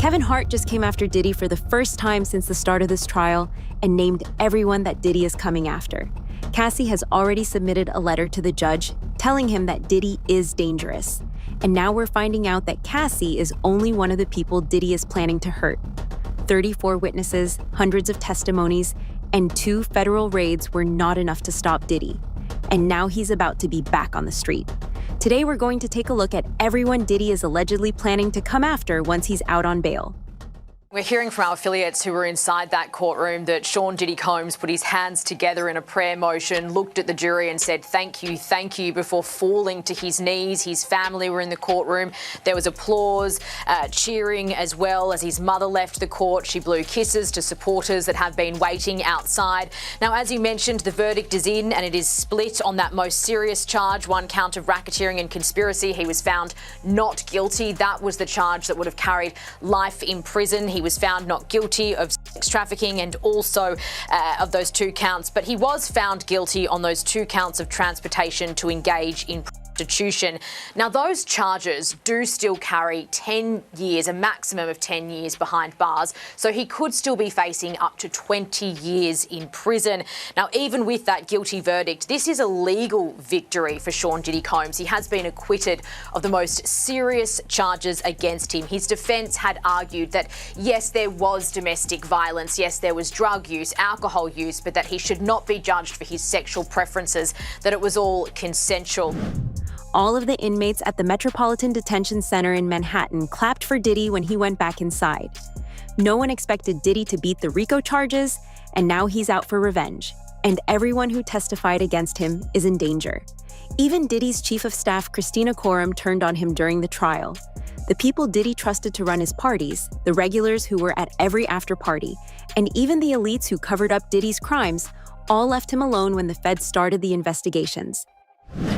Kevin Hart just came after Diddy for the first time since the start of this trial and named everyone that Diddy is coming after. Cassie has already submitted a letter to the judge telling him that Diddy is dangerous. And now we're finding out that Cassie is only one of the people Diddy is planning to hurt. 34 witnesses, hundreds of testimonies, and 2 federal raids were not enough to stop Diddy. And now he's about to be back on the street. Today, we're going to take a look at everyone Diddy is allegedly planning to come after once he's out on bail. We're hearing from our affiliates who were inside that courtroom that Sean Diddy Combs put his hands together in a prayer motion, looked at the jury and said, thank you, before falling to his knees. His family were in the courtroom. There was applause, cheering as well as his mother left the court. She blew kisses to supporters that have been waiting outside. Now, as you mentioned, the verdict is in and it is split on that most serious charge, 1 count of racketeering and conspiracy. He was found not guilty. That was the charge that would have carried life in prison. He was found not guilty of sex trafficking and also of those 2 counts, but he was found guilty on those 2 counts of transportation to engage in prostitution. Now, those charges do still carry 10 years, a maximum of 10 years behind bars, so he could still be facing up to 20 years in prison. Now, even with that guilty verdict, this is a legal victory for Sean Diddy Combs. He has been acquitted of the most serious charges against him. His defence had argued that, yes, there was domestic violence, yes, there was drug use, alcohol use, but that he should not be judged for his sexual preferences, that it was all consensual. All of the inmates at the Metropolitan Detention Center in Manhattan clapped for Diddy when he went back inside. No one expected Diddy to beat the RICO charges, and now he's out for revenge. And everyone who testified against him is in danger. Even Diddy's chief of staff, Christina Coram, turned on him during the trial. The people Diddy trusted to run his parties, the regulars who were at every after-party, and even the elites who covered up Diddy's crimes, all left him alone when the feds started the investigations.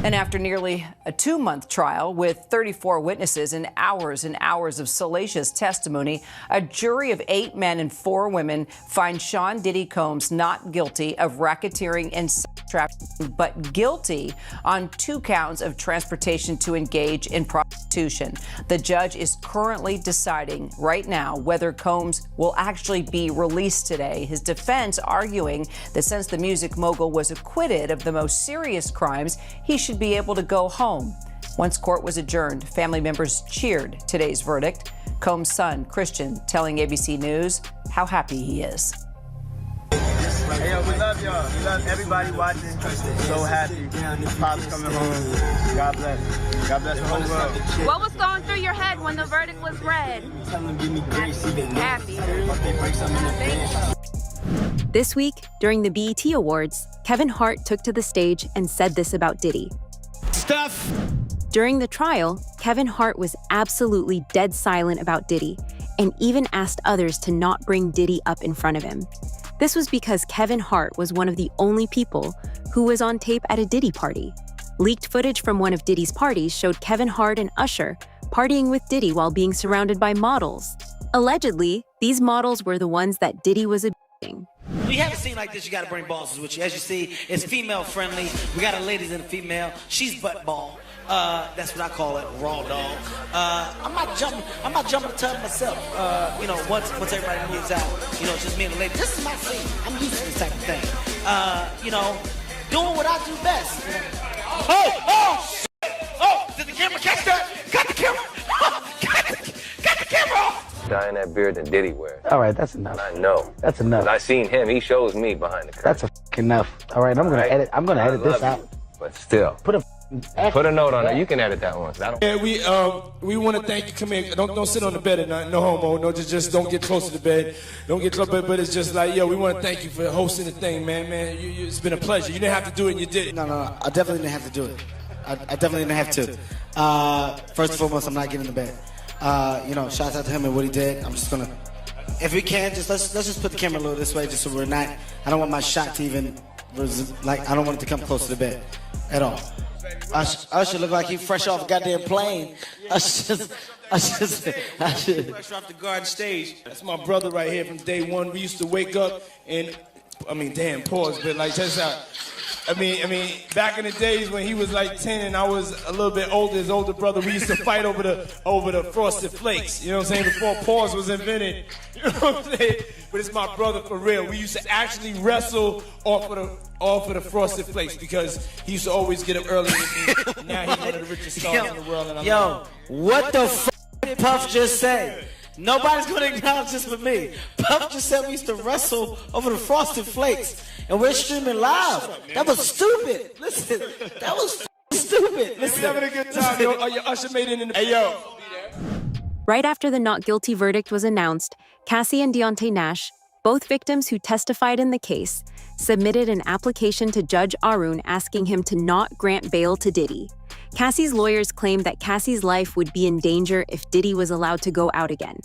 And after nearly a 2-month trial with 34 witnesses and hours of salacious testimony, a jury of 8 men and 4 women finds Sean Diddy Combs not guilty of racketeering and sex trafficking, but guilty on 2 counts of transportation to engage in prostitution. The judge is currently deciding right now whether Combs will actually be released today. His defense arguing that since the music mogul was acquitted of the most serious crimes, he should be able to go home. Once court was adjourned, family members cheered today's verdict. Combs' son, Christian, telling ABC News how happy he is. Hey, yo, we love y'all. We love everybody watching. So happy. Pop's coming home. God bless. God bless the whole world. What was going through your head when the verdict was read? Happy. This week, during the BET Awards, Kevin Hart took to the stage and said this about Diddy. Stuff. During the trial, Kevin Hart was absolutely dead silent about Diddy and even asked others to not bring Diddy up in front of him. This was because Kevin Hart was one of the only people who was on tape at a Diddy party. Leaked footage from one of Diddy's parties showed Kevin Hart and Usher partying with Diddy while being surrounded by models. Allegedly, these models were the ones that Diddy was abusing. When you have a scene like this, you gotta bring bosses with you. As you see, it's female friendly. We got a ladies and a female. She's butt ball. That's what I call it, raw dog. I'm not jumping the tub myself. Once everybody moves out, it's just me and the lady. This is my scene. I'm used to this type of thing. Doing what I do best. Oh, did the camera catch that? Got the camera. Got the camera off. Dyeing that beard than Diddy wears. All right, that's enough. I know. That's enough. I seen him. He shows me behind the curtain. That's enough. All right, I'm gonna edit this out. But still, put a note on it. You can edit that one. Yeah, we want to thank you. Come here. Don't sit on the bed at night. No homo. No, just don't get close to the bed. Don't get close. But it's just like, yo, we want to thank you for hosting the thing, man. It's been a pleasure. You didn't have to do it, and you did it. No. I definitely didn't have to do it. I definitely didn't have to. First and foremost, I'm not getting in the bed. Shout out to him and what he did. I'm just gonna, if we can, let's just put the camera a little this way, just so we're not. I don't want my shot to even, I don't want it to come close to the bed at all. Usher look like he fresh off a goddamn plane. Usher Fresh off the garden stage. That's my brother right here from day one. We used to wake up and, pause, but like just out. I mean, back in the days when he was like 10 and I was a little bit older, his older brother, we used to fight over the Frosted Flakes. You know what I'm saying? Before pause was invented. You know what I'm saying? But it's my brother for real. We used to actually wrestle off of the Frosted Flakes because he used to always get up early with me. Now he's one of the richest stars in the world. And What the f*** did Puff just say? Nobody's going to acknowledge this but me. Puff just said we used to wrestle over the Frosted Flakes, and we're streaming live. That was stupid. Listen, that was stupid. Listen. We're having a good time, yo. Your usher made it in the... Hey, yo. Right after the not guilty verdict was announced, Cassie and Deontay Nash, both victims who testified in the case, submitted an application to Judge Arun asking him to not grant bail to Diddy. Cassie's lawyers claimed that Cassie's life would be in danger if Diddy was allowed to go out again.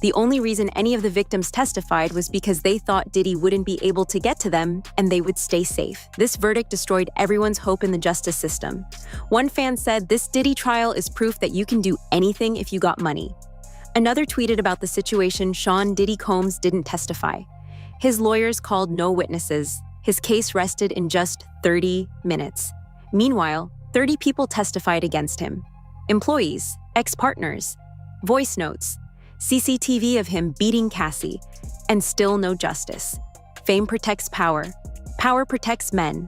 The only reason any of the victims testified was because they thought Diddy wouldn't be able to get to them and they would stay safe. This verdict destroyed everyone's hope in the justice system. One fan said this Diddy trial is proof that you can do anything if you got money. Another tweeted about the situation Sean Diddy Combs didn't testify. His lawyers called no witnesses. His case rested in just 30 minutes. Meanwhile, 30 people testified against him. Employees, ex-partners, voice notes, CCTV of him beating Cassie, and still no justice. Fame protects power. Power protects men.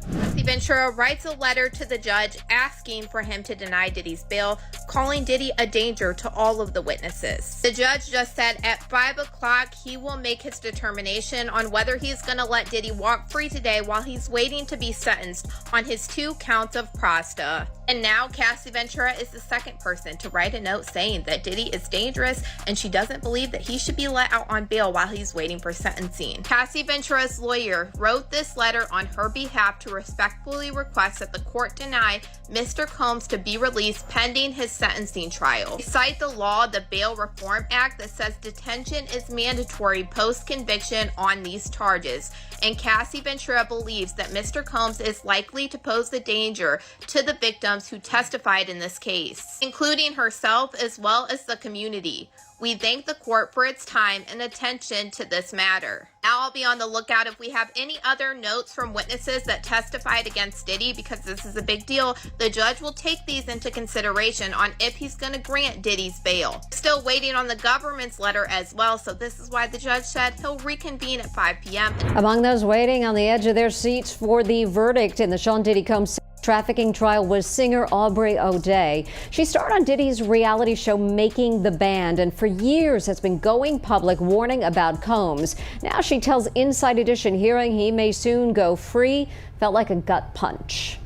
Cassie Ventura writes a letter to the judge asking for him to deny Diddy's bail, calling Diddy a danger to all of the witnesses. The judge just said at 5 o'clock he will make his determination on whether he's going to let Diddy walk free today while he's waiting to be sentenced on his 2 counts of prosta. And now Cassie Ventura is the second person to write a note saying that Diddy is dangerous and she doesn't believe that he should be let out on bail while he's waiting for sentencing. Cassie Ventura's lawyer wrote this letter on her behalf to respectfully request that the court deny Mr. Combs to be released pending his sentencing trial. They cite the law, the Bail Reform Act, that says detention is mandatory post-conviction on these charges. And Cassie Ventura believes that Mr. Combs is likely to pose a danger to the victims who testified in this case, including herself as well as the community. We thank the court for its time and attention to this matter. Now I'll be on the lookout if we have any other notes from witnesses that testified against Diddy, because this is a big deal. The judge will take these into consideration on if he's going to grant Diddy's bail. Still waiting on the government's letter as well, so this is why the judge said he'll reconvene at 5 p.m. Among those waiting on the edge of their seats for the verdict in the Sean Diddy Combs trafficking trial was singer Aubrey O'Day. She starred on Diddy's reality show Making the Band and for years has been going public warning about Combs. Now she tells Inside Edition hearing he may soon go free felt like a gut punch.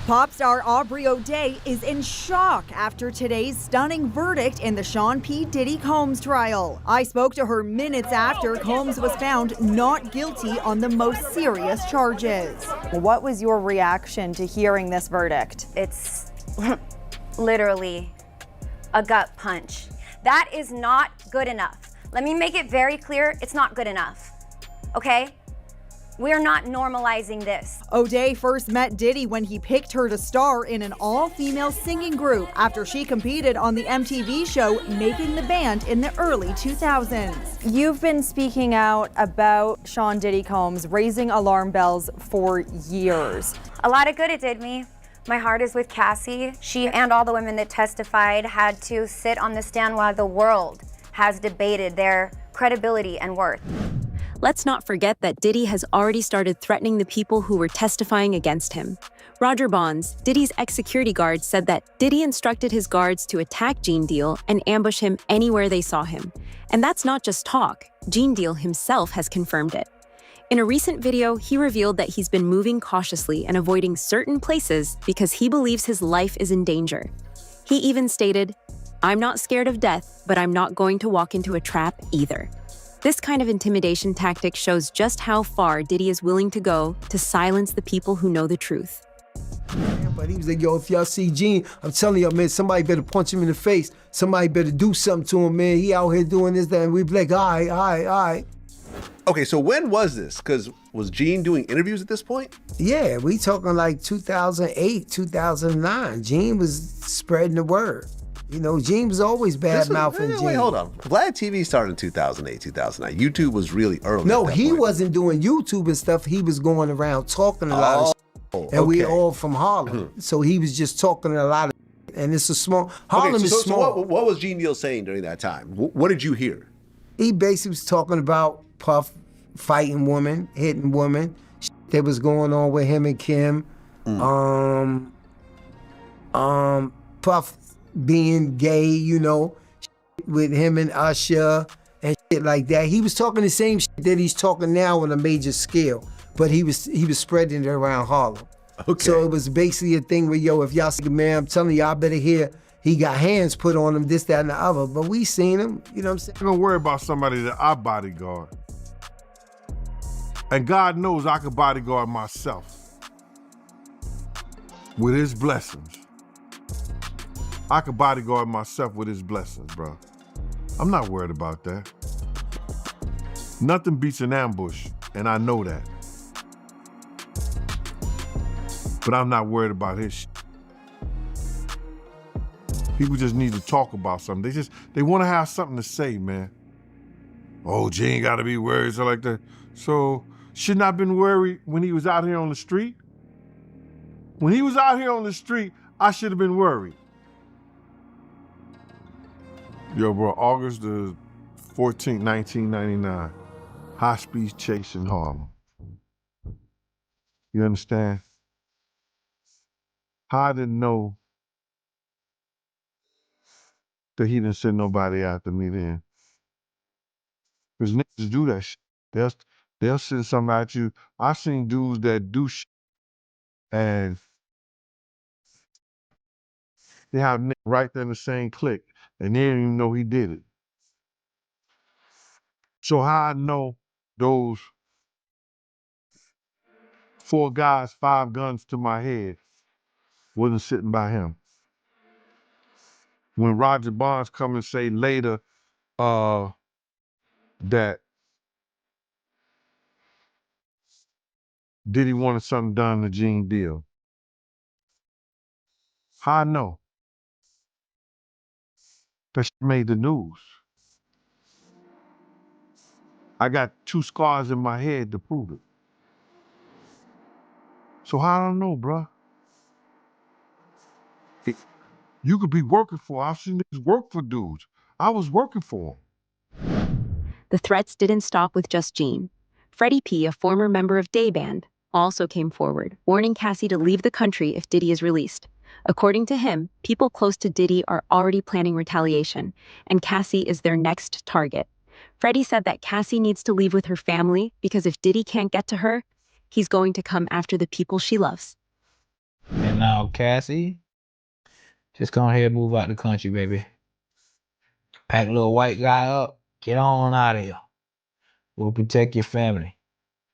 Pop star Aubrey O'Day is in shock after today's stunning verdict in the Sean P. Diddy Combs trial. I spoke to her minutes after Combs was found not guilty on the most serious charges. What was your reaction to hearing this verdict? It's literally a gut punch. That is not good enough. Let me make it very clear, it's not good enough, okay? We're not normalizing this. O'Day first met Diddy when he picked her to star in an all-female singing group after she competed on the MTV show Making the Band in the early 2000s. You've been speaking out about Sean Diddy Combs, raising alarm bells for years. A lot of good it did me. My heart is with Cassie. She and all the women that testified had to sit on the stand while the world has debated their credibility and worth. Let's not forget that Diddy has already started threatening the people who were testifying against him. Roger Bonds, Diddy's ex-security guard, said that Diddy instructed his guards to attack Gene Deal and ambush him anywhere they saw him. And that's not just talk. Gene Deal himself has confirmed it. In a recent video, he revealed that he's been moving cautiously and avoiding certain places because he believes his life is in danger. He even stated, "I'm not scared of death, but I'm not going to walk into a trap either." This kind of intimidation tactic shows just how far Diddy is willing to go to silence the people who know the truth. Yeah, but he was like, yo, if y'all see Gene, I'm telling y'all, man, somebody better punch him in the face. Somebody better do something to him, man. He out here doing this, that, and we'd be like, all right. Okay, so when was this? Because was Gene doing interviews at this point? Yeah, we talking like 2008, 2009. Gene was spreading the word. You know, Gene was always bad-mouthing Gene. Wait, hold on. Vlad TV started in 2008, 2009. YouTube was really early. No, he wasn't doing YouTube and stuff. He was going around talking a lot of shit. And we all from Harlem. So he was just talking a lot of, and it's a small, Harlem is small. So what was Gene Deal saying during that time? What did you hear? He basically was talking about Puff fighting women, hitting women, that was going on with him and Kim. Puff being gay, you know, with him and Usher and shit like that. He was talking the same shit that he's talking now on a major scale, but he was spreading it around Harlem. Okay. So it was basically a thing where, yo, if y'all see a man, I'm telling y'all better hear he got hands put on him, this, that, and the other. But we seen him, you know what I'm saying? Don't worry about somebody that I bodyguard. And God knows I could bodyguard myself with his blessings. I could bodyguard myself with his blessings, bro. I'm not worried about that. Nothing beats an ambush, and I know that. But I'm not worried about his shit. People just need to talk about something. They want to have something to say, man. Oh, Gene gotta be worried, so like that. So, shouldn't I have been worried when he was out here on the street? When he was out here on the street, I should have been worried. Yo, bro, August the 14th, 1999. High-speed chase in Harlem. You understand? I didn't know that he didn't send nobody after me then. Because niggas do that shit. They'll send something at you. I've seen dudes that do shit and they have niggas right there in the same clique and they didn't even know he did it. So how I know those 4 guys, 5 guns to my head wasn't sitting by him. When Roger Bonds come and say later that Diddy wanted something done to Gene Deal. How I know? That shit made the news. I got 2 scars in my head to prove it. So how I don't know, bruh? You could be working for, I've seen niggas work for dudes. I was working for them. The threats didn't stop with just Gene. Freddie P., a former member of Day Band, also came forward, warning Cassie to leave the country if Diddy is released. According to him, people close to Diddy are already planning retaliation, and Cassie is their next target. Freddie said that Cassie needs to leave with her family because if Diddy can't get to her, he's going to come after the people she loves. And now, Cassie, just go ahead and move out the country, baby. Pack a little white guy up, get on out of here. We'll protect your family.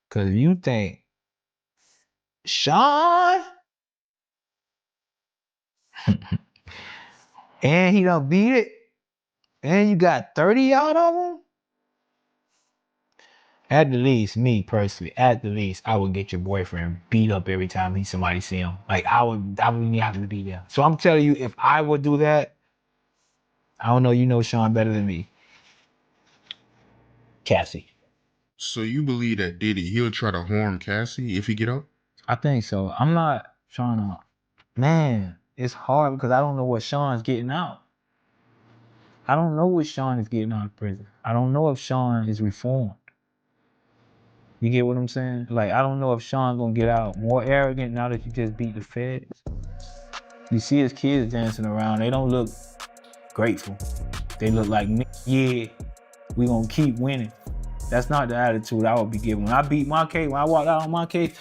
Because if you think Sean and he done beat it, and you got 30 out of him, at the least, me personally, at the least, I would get your boyfriend beat up every time somebody see him. Like, I wouldn't have to be there. So I'm telling you, if I would do that, I don't know, you know Sean better than me. Cassie. So you believe that Diddy, he'll try to harm Cassie if he get up? I think so. I'm not trying to, man, it's hard because I don't know what Sean's getting out. I don't know what Sean is getting out of prison. I don't know if Sean is reformed. You get what I'm saying? Like, I don't know if Sean's gonna get out more arrogant now that you just beat the feds. You see his kids dancing around, they don't look grateful. They look like, yeah, we gonna keep winning. That's not the attitude I would be giving. When I beat my case, when I walked out on my case,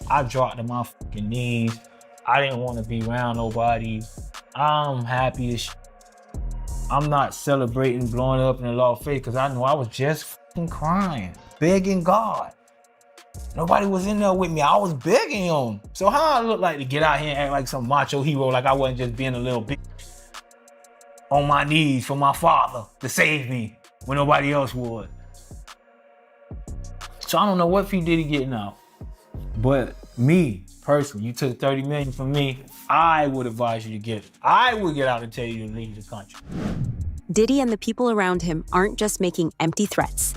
I dropped to my fucking knees. I didn't want to be around nobody. I'm happy as I'm not celebrating blowing up in the law face because I know I was just fucking crying, begging God. Nobody was in there with me. I was begging him. So how I look like to get out here and act like some macho hero, like I wasn't just being a little bitch on my knees for my father to save me when nobody else would. So I don't know what P. Diddy getting out. But me, personally, you took 30 million from me, I would advise you to get it. I would get out and tell you to leave the country. Diddy and the people around him aren't just making empty threats.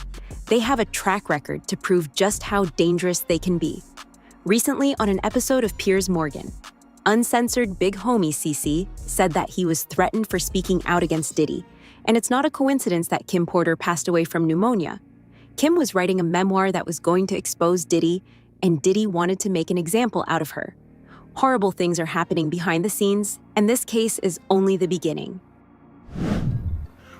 They have a track record to prove just how dangerous they can be. Recently, on an episode of Piers Morgan, uncensored big homie CC said that he was threatened for speaking out against Diddy, and it's not a coincidence that Kim Porter passed away from pneumonia. Kim was writing a memoir that was going to expose Diddy, and Diddy wanted to make an example out of her. Horrible things are happening behind the scenes, and this case is only the beginning.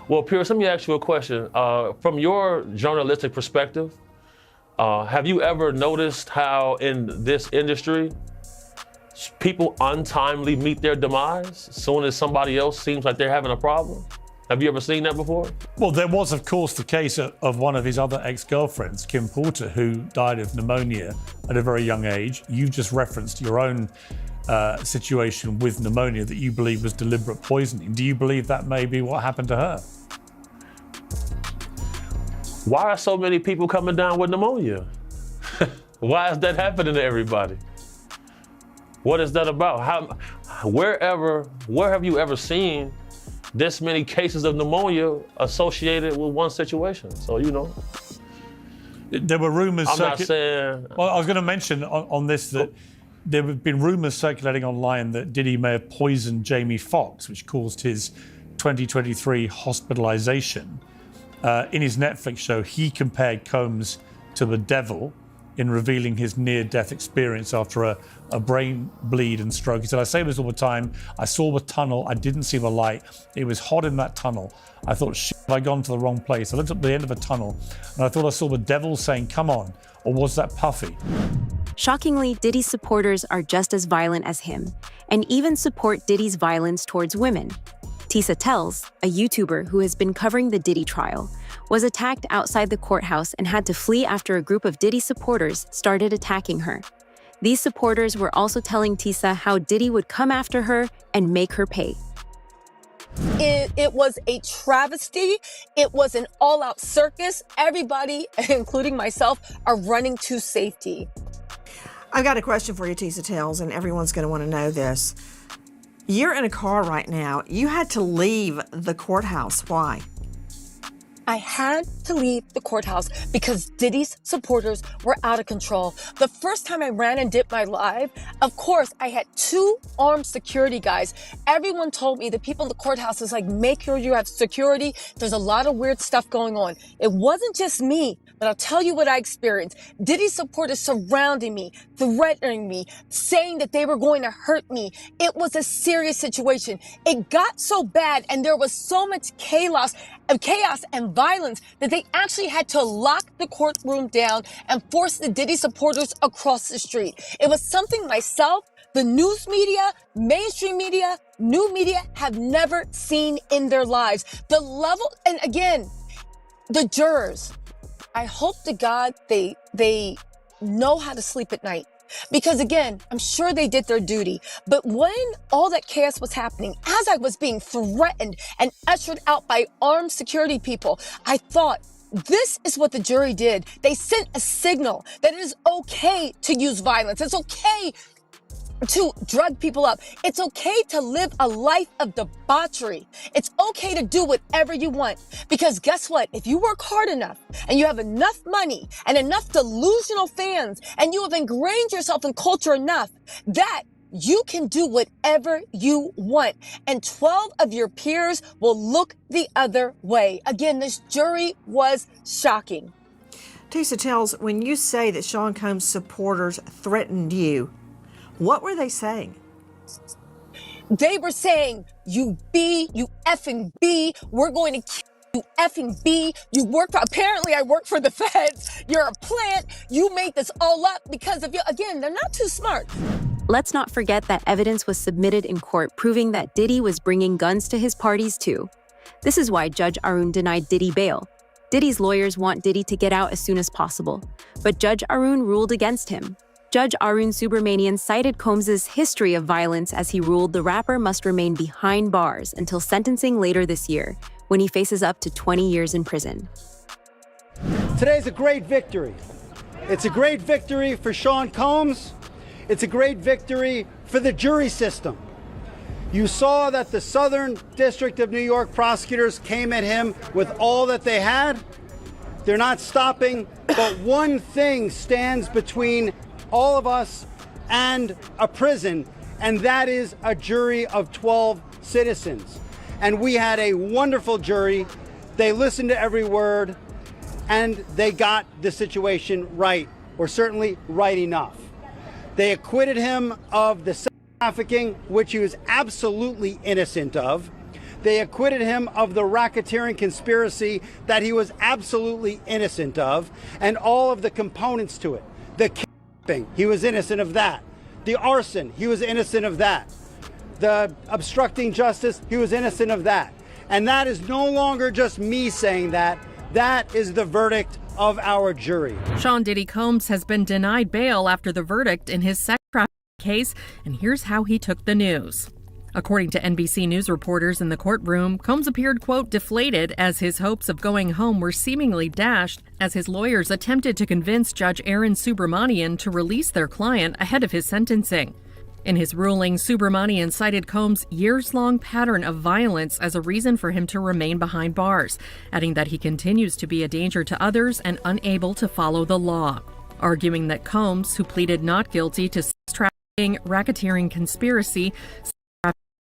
Well, Piers, let me ask you a question. From your journalistic perspective, have you ever noticed how in this industry, people untimely meet their demise as soon as somebody else seems like they're having a problem? Have you ever seen that before? Well, there was, of course, the case of one of his other ex-girlfriends, Kim Porter, who died of pneumonia at a very young age. You just referenced your own situation with pneumonia that you believe was deliberate poisoning. Do you believe that may be what happened to her? Why are so many people coming down with pneumonia? Why is that happening to everybody? What is that about? Where have you ever seen this many cases of pneumonia associated with one situation? So, you know. There were rumors. I'm not saying. Well, I was going to mention on this that there have been rumors circulating online that Diddy may have poisoned Jamie Foxx, which caused his 2023 hospitalization. In his Netflix show, he compared Combs to the devil in revealing his near-death experience after a brain bleed and stroke. He said, I say this all the time, I saw the tunnel, I didn't see the light. It was hot in that tunnel. I thought, shit, have I gone to the wrong place? I looked at the end of a tunnel and I thought I saw the devil saying, come on, or was that Puffy? Shockingly, Diddy's supporters are just as violent as him, and even support Diddy's violence towards women. Tisa Tells, a YouTuber who has been covering the Diddy trial, was attacked outside the courthouse and had to flee after a group of Diddy supporters started attacking her. These supporters were also telling Tisa how Diddy would come after her and make her pay. It was a travesty. It was an all-out circus. Everybody, including myself, are running to safety. I've got a question for you, Tisa Tells, and everyone's going to want to know this. You're in a car right now. You had to leave the courthouse. Why? I had to leave the courthouse because Diddy's supporters were out of control. The first time I ran and did my live, of course, I had 2 armed security guys. Everyone told me, the people in the courthouse is like, make sure you have security. There's a lot of weird stuff going on. It wasn't just me, but I'll tell you what I experienced. Diddy's supporters surrounding me, threatening me, saying that they were going to hurt me. It was a serious situation. It got so bad and there was so much chaos and violence that they actually had to lock the courtroom down and force the Diddy supporters across the street. It was something myself, the news media, mainstream media, new media have never seen in their lives. The level, and again, the jurors, I hope to God they know how to sleep at night. Because again, I'm sure they did their duty. But when all that chaos was happening, as I was being threatened and ushered out by armed security people, I thought, this is what the jury did. They sent a signal that it is okay to use violence. It's okay to drug people up. It's okay to live a life of debauchery. It's okay to do whatever you want. Because guess what? If you work hard enough and you have enough money and enough delusional fans and you have ingrained yourself in culture enough that you can do whatever you want. And 12 of your peers will look the other way. Again, this jury was shocking. Tisa Tells, when you say that Sean Combs' supporters threatened you, what were they saying? They were saying, you effing B, we're going to kill you effing B. Apparently I work for the feds. You're a plant. You made this all up because of you. Again, they're not too smart. Let's not forget that evidence was submitted in court proving that Diddy was bringing guns to his parties too. This is why Judge Arun denied Diddy bail. Diddy's lawyers want Diddy to get out as soon as possible, but Judge Arun ruled against him. Judge Arun Subramanian cited Combs' history of violence as he ruled the rapper must remain behind bars until sentencing later this year, when he faces up to 20 years in prison. Today's a great victory. It's a great victory for Sean Combs. It's a great victory for the jury system. You saw that the Southern District of New York prosecutors came at him with all that they had. They're not stopping, but one thing stands between all of us, and a prison, and that is a jury of 12 citizens. And we had a wonderful jury. They listened to every word, and they got the situation right, or certainly right enough. They acquitted him of the sex trafficking, which he was absolutely innocent of. They acquitted him of the racketeering conspiracy that he was absolutely innocent of, and all of the components to it. The kidnapping, he was innocent of that. The arson, he was innocent of that. The obstructing justice, he was innocent of that. And that is no longer just me saying that. That is the verdict of our jury. Sean Diddy Combs has been denied bail after the verdict in his sex trafficking case, and here's how he took the news. According to NBC News reporters in the courtroom, Combs appeared, quote, deflated as his hopes of going home were seemingly dashed as his lawyers attempted to convince Judge Aaron Subramanian to release their client ahead of his sentencing. In his ruling, Subramanian cited Combs' years-long pattern of violence as a reason for him to remain behind bars, adding that he continues to be a danger to others and unable to follow the law, arguing that Combs, who pleaded not guilty to sex trafficking, racketeering conspiracy,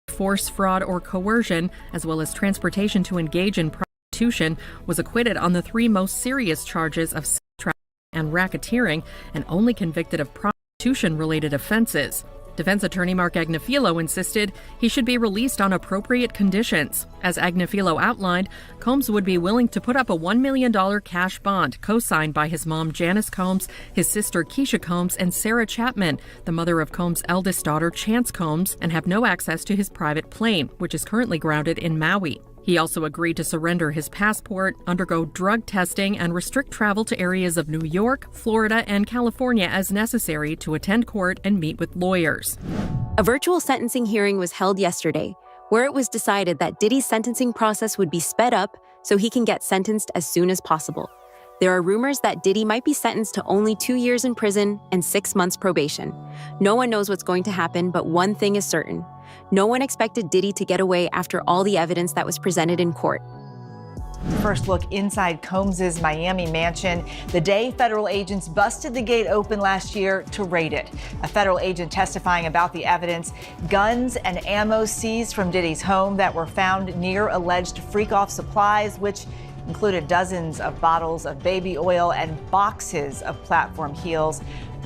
force, fraud, or coercion, as well as transportation to engage in prostitution, was acquitted on the three most serious charges of sex trafficking and racketeering, and only convicted of prostitution-related offenses. Defense attorney Mark Agnifilo insisted he should be released on appropriate conditions. As Agnifilo outlined, Combs would be willing to put up a $1 million cash bond co-signed by his mom Janice Combs, his sister Keisha Combs, and Sarah Chapman, the mother of Combs' eldest daughter Chance Combs, and have no access to his private plane, which is currently grounded in Maui. He also agreed to surrender his passport, undergo drug testing, and restrict travel to areas of New York, Florida, and California as necessary to attend court and meet with lawyers. A virtual sentencing hearing was held yesterday, where it was decided that Diddy's sentencing process would be sped up so he can get sentenced as soon as possible. There are rumors that Diddy might be sentenced to only 2 years in prison and 6 months probation. No one knows what's going to happen, but one thing is certain. No one expected Diddy to get away after all the evidence that was presented in court. First look inside Combs' Miami mansion, the day federal agents busted the gate open last year to raid it. A federal agent testifying about the evidence, guns and ammo seized from Diddy's home that were found near alleged freak-off supplies, which included dozens of bottles of baby oil and boxes of platform heels,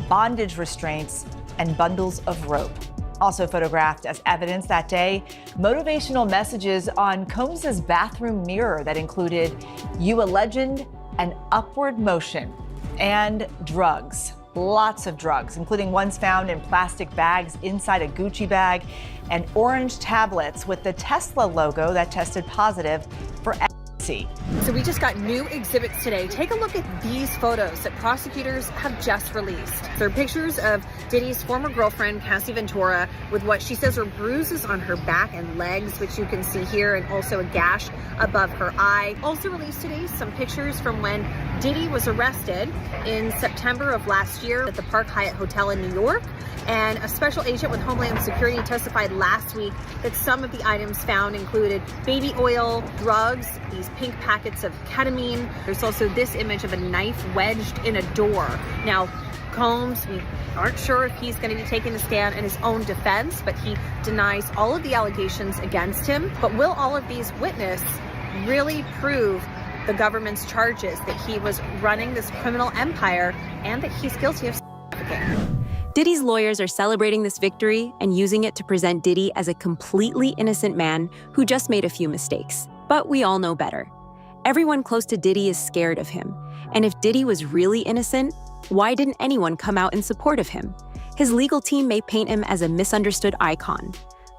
bondage restraints, and bundles of rope. Also photographed as evidence that day, motivational messages on Combs' bathroom mirror that included "You a legend" and "Upward motion," and drugs. Lots of drugs, including ones found in plastic bags inside a Gucci bag, and orange tablets with the Tesla logo that tested positive for ecstasy. So we just got new exhibits today. Take a look at these photos that prosecutors have just released. They're pictures of Diddy's former girlfriend, Cassie Ventura, with what she says are bruises on her back and legs, which you can see here, and also a gash above her eye. Also released today, some pictures from when Diddy was arrested in September of last year at the Park Hyatt Hotel in New York. And a special agent with Homeland Security testified last week that some of the items found included baby oil, drugs, these pink packets of ketamine. There's also this image of a knife wedged in a door. Now, Combs, we aren't sure if he's going to be taking a stand in his own defense, but he denies all of the allegations against him. But will all of these witnesses really prove the government's charges that he was running this criminal empire and that he's guilty of trafficking? Diddy's lawyers are celebrating this victory and using it to present Diddy as a completely innocent man who just made a few mistakes. But we all know better. Everyone close to Diddy is scared of him. And if Diddy was really innocent, why didn't anyone come out in support of him? His legal team may paint him as a misunderstood icon.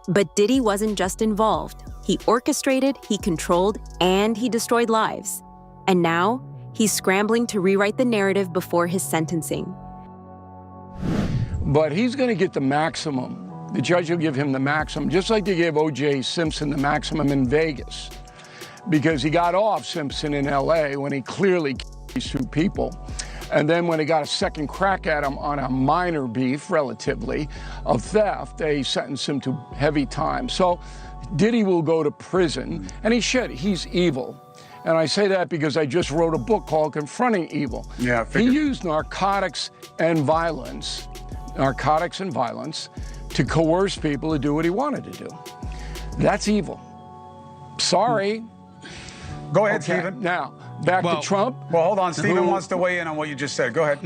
But Diddy wasn't just involved. He orchestrated, he controlled, and he destroyed lives. And now, he's scrambling to rewrite the narrative before his sentencing. But he's going to get the maximum. The judge will give him the maximum, just like they gave O.J. Simpson the maximum in Vegas, because he got off Simpson in L.A. when he clearly killed these two people. And then when he got a second crack at him on a minor beef, relatively, of theft, they sentenced him to heavy time. So Diddy will go to prison, and he should. He's evil. And I say that because I just wrote a book called Confronting Evil. Yeah, he used narcotics and violence to coerce people to do what he wanted to do. That's evil. Sorry. Go ahead, Stephen. Now, back to Trump. Well, hold on. Stephen wants to weigh in on what you just said. Go ahead.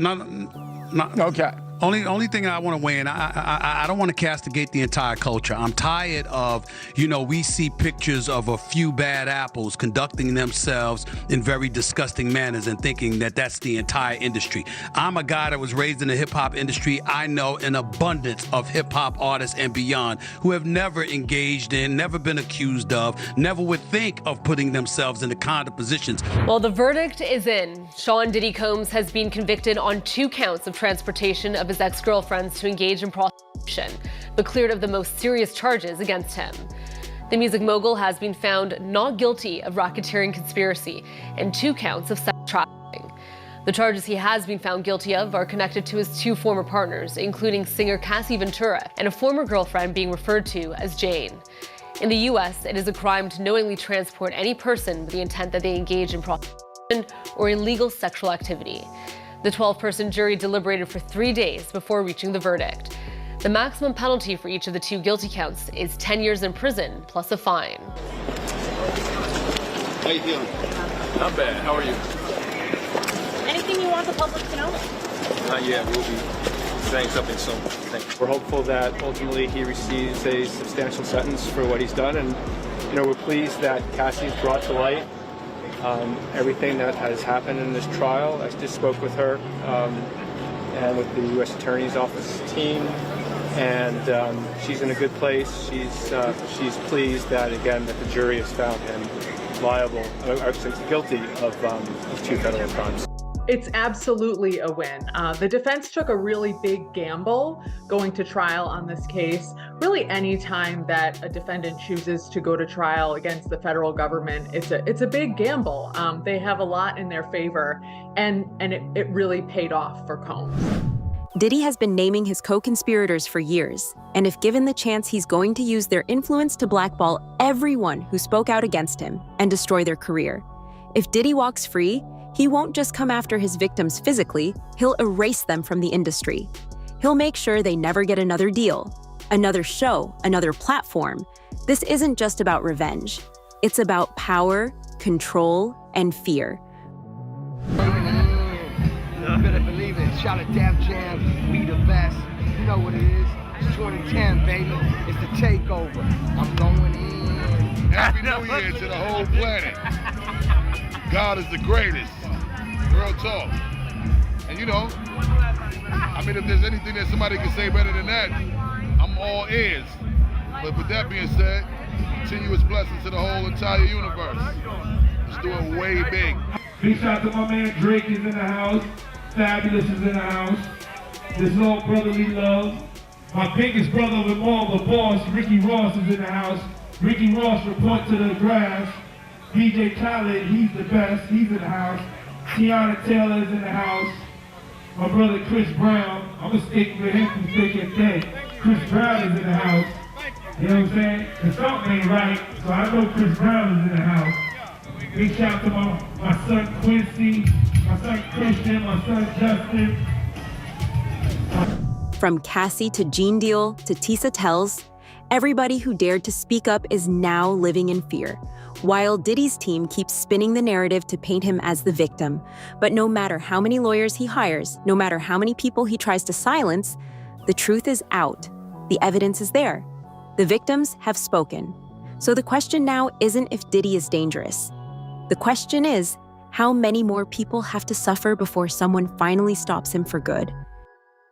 Okay. Only thing I want to weigh in, I don't want to castigate the entire culture. I'm tired of, we see pictures of a few bad apples conducting themselves in very disgusting manners and thinking that that's the entire industry. I'm a guy that was raised in the hip-hop industry. I know an abundance of hip-hop artists and beyond who have never engaged in, never been accused of, never would think of putting themselves in the kind of positions. Well, the verdict is in. Sean Diddy Combs has been convicted on 2 counts of transportation of his ex-girlfriends to engage in prostitution, but cleared of the most serious charges against him. The music mogul has been found not guilty of racketeering conspiracy and 2 counts of sex trafficking. The charges he has been found guilty of are connected to his 2 former partners, including singer Cassie Ventura and a former girlfriend being referred to as Jane. In the U.S., it is a crime to knowingly transport any person with the intent that they engage in prostitution or illegal sexual activity. The 12-person jury deliberated for 3 days before reaching the verdict. The maximum penalty for each of the 2 guilty counts is 10 years in prison plus a fine. How you feeling? Not bad. How are you? Anything you want the public to know? Not yet. We'll be saying something soon. Thanks. We're hopeful that ultimately he receives a substantial sentence for what he's done, and we're pleased that Cassie's brought to light everything that has happened in this trial. I just spoke with her and with the U.S. Attorney's Office team, and she's in a good place. She's pleased that, again, that the jury has found him guilty of 2 federal crimes. It's absolutely a win. The defense took a really big gamble going to trial on this case. Really, any time that a defendant chooses to go to trial against the federal government, it's a big gamble. They have a lot in their favor, and it really paid off for Combs. Diddy has been naming his co-conspirators for years, and if given the chance, he's going to use their influence to blackball everyone who spoke out against him and destroy their career. If Diddy walks free, he won't just come after his victims physically, he'll erase them from the industry. He'll make sure they never get another deal, another show, another platform. This isn't just about revenge. It's about power, control, and fear. You better believe it. Shout at Def Jam, we the best. You know what it is. It's 2010, baby. It's the takeover. I'm going in. Happy New Year to the whole planet. God is the greatest. Real talk. And if there's anything that somebody can say better than that, I'm all ears. But with that being said, continuous blessings to the whole entire universe. Let's do it way big. Big shout out to my man Drake is in the house. Fabulous is in the house. This little brotherly love. My biggest brother of them all, the boss, Ricky Ross is in the house. Ricky Ross report to the grass. DJ Khaled, he's the best, he's in the house. Tiana Taylor is in the house. My brother Chris Brown, I'm gonna stick with him from thick and thin. Chris Brown is in the house. You know what I'm saying? The something ain't right, so I know Chris Brown is in the house. Big shout out to my son Quincy, my son Christian, my son Justin. From Cassie to Gene Deal to Tisa Tells, everybody who dared to speak up is now living in fear, while Diddy's team keeps spinning the narrative to paint him as the victim. But no matter how many lawyers he hires, no matter how many people he tries to silence, the truth is out. The evidence is there. The victims have spoken. So the question now isn't if Diddy is dangerous. The question is, how many more people have to suffer before someone finally stops him for good?